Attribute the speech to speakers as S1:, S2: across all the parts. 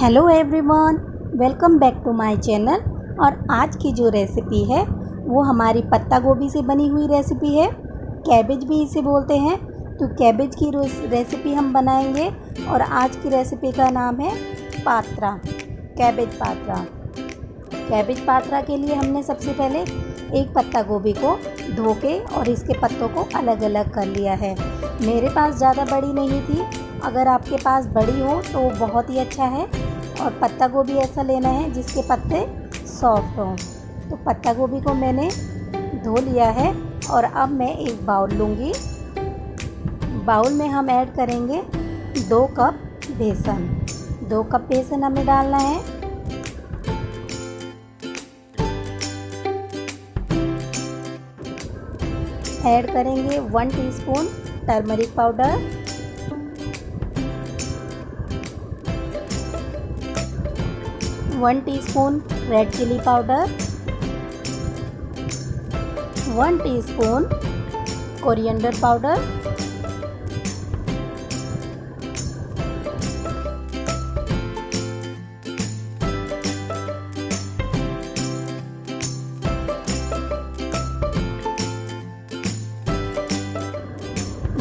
S1: Hello everyone, welcome back to my channel. और आज की जो रेसिपी है वो हमारी पत्ता गोभी से बनी हुई रेसिपी है। कैबेज भी इसे बोलते हैं। तो कैबेज की रेसिपी हम बनाएंगे और आज की रेसिपी का नाम है पात्रा, कैबेज पात्रा। कैबेज पात्रा के लिए हमने सबसे पहले एक पत्ता गोभी को धो के और इसके पत्तों को अलग अलग कर लिया है। मेरे पास ज़्यादा बड़ी नहीं थी, अगर आपके पास बड़ी हो तो बहुत ही अच्छा है। और पत्ता गोभी ऐसा लेना है जिसके पत्ते सॉफ्ट हों। तो पत्ता गोभी को मैंने धो लिया है और अब मैं एक बाउल लूँगी। बाउल में हम ऐड करेंगे 2 कप बेसन। 2 कप बेसन हमें डालना है। ऐड करेंगे 1 teaspoon turmeric powder, 1 teaspoon red chilli powder, 1 teaspoon coriander powder,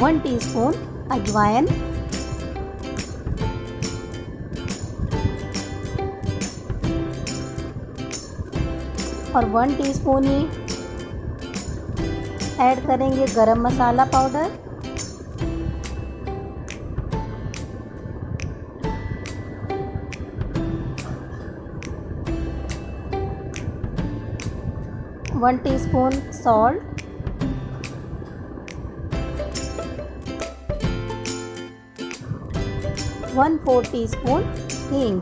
S1: 1 teaspoon अजवाइन, और 1 टीस्पून ही ऐड करेंगे garam masala powder, one teaspoon salt, 1/4 teaspoon हींग,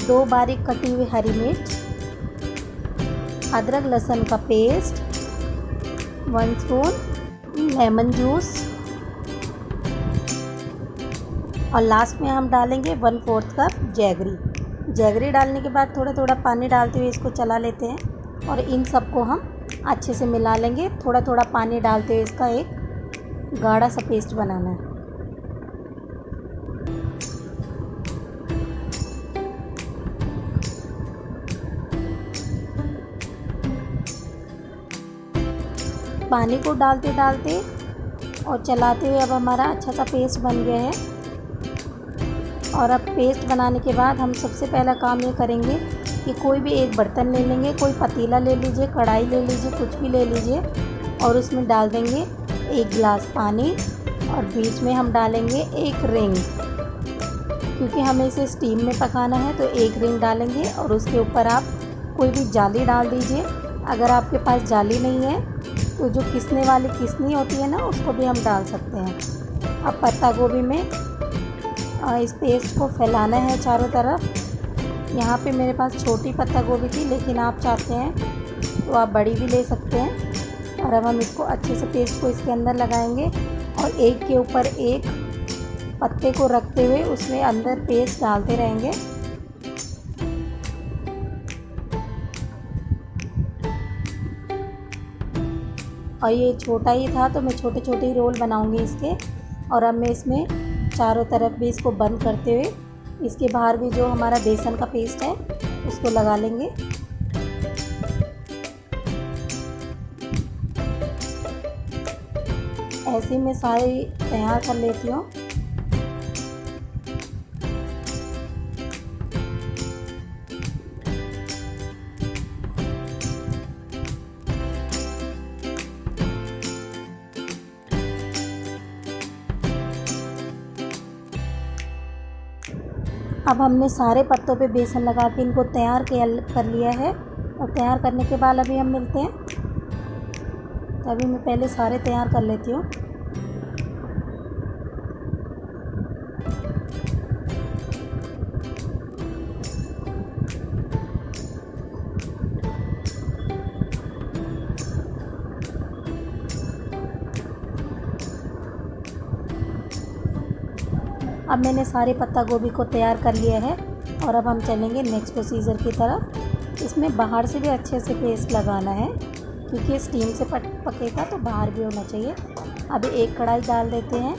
S1: दो बारीक कटी हुई हरी मिर्च, अदरक लहसुन का पेस्ट, 1 स्पून लेमन जूस, और लास्ट में हम डालेंगे 1/4 कप जैगरी। जैगरी डालने के बाद थोड़ा थोड़ा पानी डालते हुए इसको चला लेते हैं और इन सबको हम अच्छे से मिला लेंगे। थोड़ा थोड़ा पानी डालते हुए इसका एक गाढ़ा सा पेस्ट बनाना है। पानी को डालते डालते और चलाते हुए अब हमारा अच्छा सा पेस्ट बन गया है। और अब पेस्ट बनाने के बाद हम सबसे पहला काम ये करेंगे कि कोई भी एक बर्तन ले लेंगे, कोई पतीला ले लीजिए, कढ़ाई ले लीजिए, कुछ भी ले लीजिए, और उसमें डाल देंगे 1 गिलास पानी और बीच में हम डालेंगे 1 रिंग, क्योंकि हमें इसे स्टीम में पकाना है तो 1 रिंग डालेंगे। और उसके ऊपर आप कोई भी जाली डाल दीजिए। अगर आपके पास जाली नहीं है तो जो किसने वाली किसनी होती है ना, उसको भी हम डाल सकते हैं। अब पत्ता गोभी में इस पेस्ट को फैलाना है चारों तरफ। यहाँ पे मेरे पास छोटी पत्ता गोभी थी, लेकिन आप चाहते हैं तो आप बड़ी भी ले सकते हैं। और अब हम इसको अच्छे से पेस्ट को इसके अंदर लगाएंगे और एक के ऊपर एक पत्ते को रखते हुए उसमें अंदर पेस्ट डालते रहेंगे। और ये छोटा ही था तो मैं छोटे छोटे ही रोल बनाऊंगी इसके। और अब मैं इसमें चारों तरफ भी इसको बंद करते हुए इसके बाहर भी जो हमारा बेसन का पेस्ट है उसको लगा लेंगे। ऐसे मैं सारी तैयार कर लेती हूँ। अब हमने सारे पत्तों पे बेसन लगा के इनको तैयार कर लिया है। और तैयार करने के बाद अभी हम मिलते हैं। तो अभी मैं पहले सारे तैयार कर लेती हूँ। अब मैंने सारे पत्ता गोभी को तैयार कर लिया है और अब हम चलेंगे नेक्स्ट प्रोसीजर की तरफ। इसमें बाहर से भी अच्छे से पेस्ट लगाना है, क्योंकि स्टीम से पकेगा तो बाहर भी होना चाहिए। अभी एक कढ़ाई डाल देते हैं,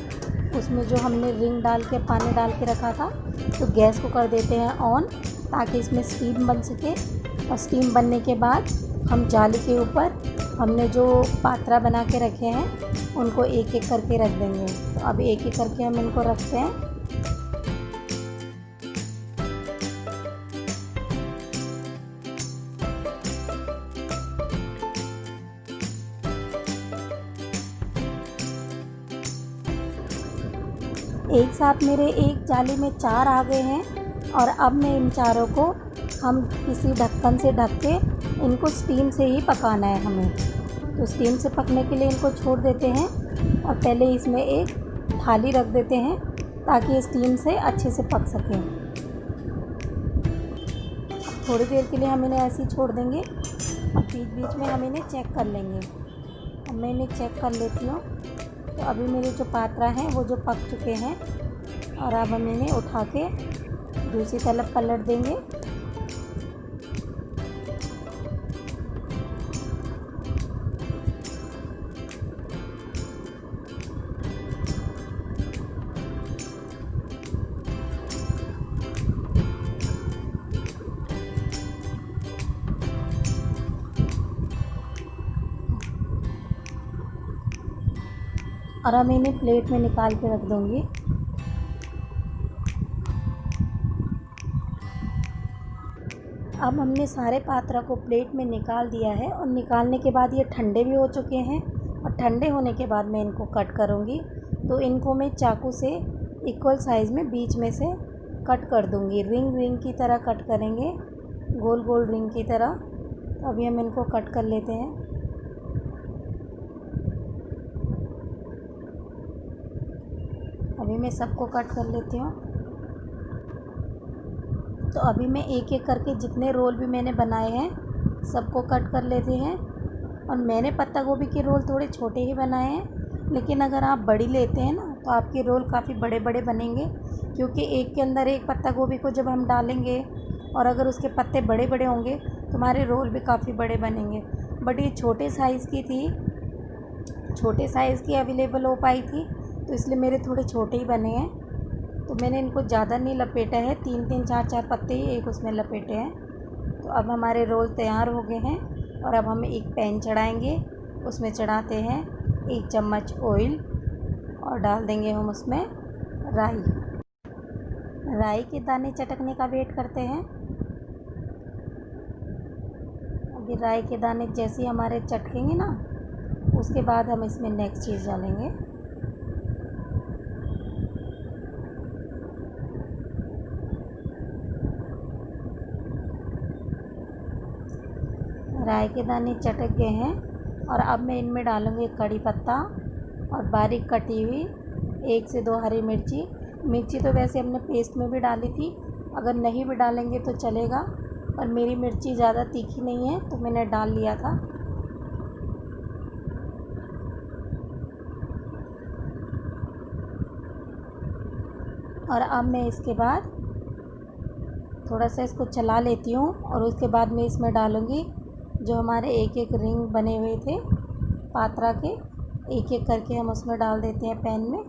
S1: उसमें जो हमने रिंग डाल के पानी डाल के रखा था, तो गैस को कर देते हैं ऑन, ताकि इसमें स्टीम बन सके। और स्टीम बनने के बाद हम जाली के ऊपर हमने जो पात्रा बना के रखे हैं उनको एक एक करके रख देंगे। तो अब एक एक करके हम इनको रखते हैं। एक साथ मेरे एक जाली में 4 आ गए हैं और अब मैं इन चारों को हम किसी ढक्कन से ढक के इनको स्टीम से ही पकाना है हमें। तो स्टीम से पकने के लिए इनको छोड़ देते हैं और पहले इसमें एक थाली रख देते हैं ताकि स्टीम से अच्छे से पक सकें। थोड़ी देर के लिए हम इन्हें ऐसे ही छोड़ देंगे और बीच बीच में हम इन्हें चेक कर लेंगे। अब मैं इन्हें चेक कर लेती हूँ। तो अभी मेरे जो पात्रा हैं वो जो पक चुके हैं और अब हम इन्हें उठा के दूसरी तरफ पलट देंगे। और अब इन्हें प्लेट में निकाल के रख दूँगी। अब हमने सारे पात्रा को प्लेट में निकाल दिया है और निकालने के बाद ये ठंडे भी हो चुके हैं और ठंडे होने के बाद मैं इनको कट करूँगी। तो इनको मैं चाकू से इक्वल साइज़ में बीच में से कट कर दूँगी। रिंग की तरह कट करेंगे, गोल गोल रिंग की तरह। तो अभी हम इनको कट कर लेते हैं। अभी मैं सबको कट कर लेती हूँ। तो अभी मैं एक एक करके जितने रोल भी मैंने बनाए हैं सबको कट कर लेते हैं। और मैंने पत्ता गोभी के रोल थोड़े छोटे ही बनाए हैं, लेकिन अगर आप बड़ी लेते हैं ना तो आपके रोल काफ़ी बड़े बड़े बनेंगे, क्योंकि एक के अंदर एक पत्ता गोभी को जब हम डालेंगे और अगर उसके पत्ते बड़े बड़े होंगे तो हमारे रोल भी काफ़ी बड़े बनेंगे। बट ये छोटे साइज़ की थी, छोटे साइज़ की अवेलेबल हो पाई थी, तो इसलिए मेरे थोड़े छोटे ही बने हैं। तो मैंने इनको ज़्यादा नहीं लपेटा है, 3-3 4-4 पत्ते ही एक उसमें लपेटे हैं। तो अब हमारे रोल तैयार हो गए हैं और अब हम एक पैन चढ़ाएंगे। उसमें चढ़ाते हैं 1 चम्मच ऑयल और डाल देंगे हम उसमें राई के दाने चटकने का वेट करते हैं। अभी राई के दाने जैसे ही हमारे चटकेंगे ना, उसके बाद हम इसमें नेक्स्ट चीज़ डालेंगे। राई के दाने चटक गए हैं और अब मैं इनमें डालूँगी कड़ी पत्ता और बारीक कटी हुई 1 से 2 हरी मिर्ची तो वैसे हमने पेस्ट में भी डाली थी, अगर नहीं भी डालेंगे तो चलेगा, पर मेरी मिर्ची ज़्यादा तीखी नहीं है तो मैंने डाल लिया था। और अब मैं इसके बाद थोड़ा सा इसको चला लेती हूँ और उसके बाद मैं इसमें डालूँगी जो हमारे एक एक रिंग बने हुए थे पात्रा के, एक एक करके हम उसमें डाल देते हैं पैन में।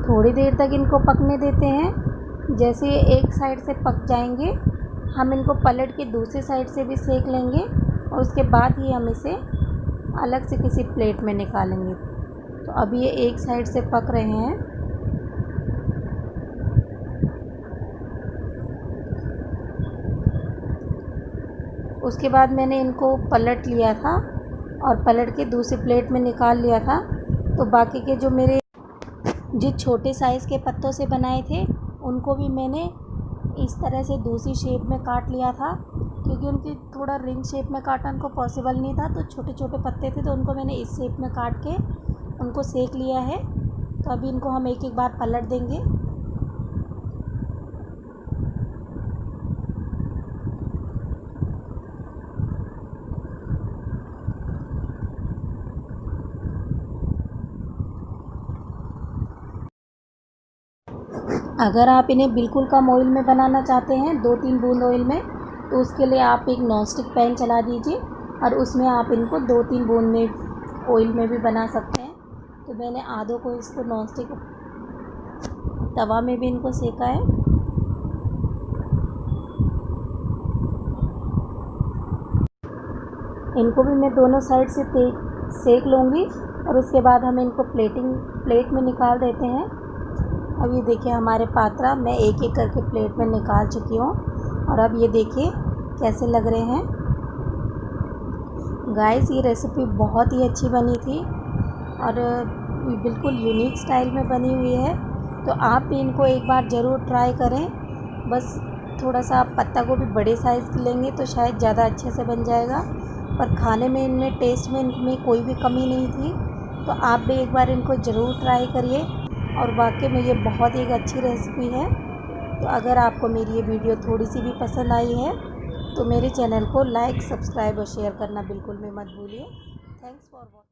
S1: थोड़ी देर तक इनको पकने देते हैं। जैसे ये एक साइड से पक जाएंगे हम इनको पलट के दूसरी साइड से भी सेक लेंगे और उसके बाद ही हम इसे अलग से किसी प्लेट में निकालेंगे। तो अभी ये एक साइड से पक रहे हैं। उसके बाद मैंने इनको पलट लिया था और पलट के दूसरी प्लेट में निकाल लिया था। तो बाकी के जो मेरे जो छोटे साइज़ के पत्तों से बनाए थे उनको भी मैंने इस तरह से दूसरी शेप में काट लिया था, क्योंकि उनकी थोड़ा रिंग शेप में काटना उनको पॉसिबल नहीं था। तो छोटे छोटे पत्ते थे तो उनको मैंने इस शेप में काट के उनको सेक लिया है। तो अभी इनको हम एक एक बार पलट देंगे। अगर आप इन्हें बिल्कुल कम ऑयल में बनाना चाहते हैं, 2-3 बूंद ऑयल में, तो उसके लिए आप एक नॉनस्टिक पैन चला दीजिए और उसमें आप इनको 2-3 बूंद में ऑयल में भी बना सकते हैं। तो मैंने आधों को इसको नॉनस्टिक तवा में भी इनको सेका है। इनको भी मैं दोनों साइड से सेक लूँगी और उसके बाद हम इनको प्लेट में निकाल देते हैं। अब ये देखिए हमारे पात्रा मैं एक एक करके प्लेट में निकाल चुकी हूँ और अब ये देखिए कैसे लग रहे हैं। गाइस ये रेसिपी बहुत ही अच्छी बनी थी और बिल्कुल यूनिक स्टाइल में बनी हुई है, तो आप भी इनको एक बार ज़रूर ट्राई करें। बस थोड़ा सा आप पत्ता गोभी बड़े साइज़ की लेंगे तो शायद ज़्यादा अच्छे से बन जाएगा, पर खाने में इनमें टेस्ट में इनमें कोई भी कमी नहीं थी। तो आप भी एक बार इनको ज़रूर ट्राई करिए और वाकई में ये बहुत ही एक अच्छी रेसिपी है। तो अगर आपको मेरी ये वीडियो थोड़ी सी भी पसंद आई है तो मेरे चैनल को लाइक, सब्सक्राइब और शेयर करना बिल्कुल भी मत भूलिए। Thanks for watching.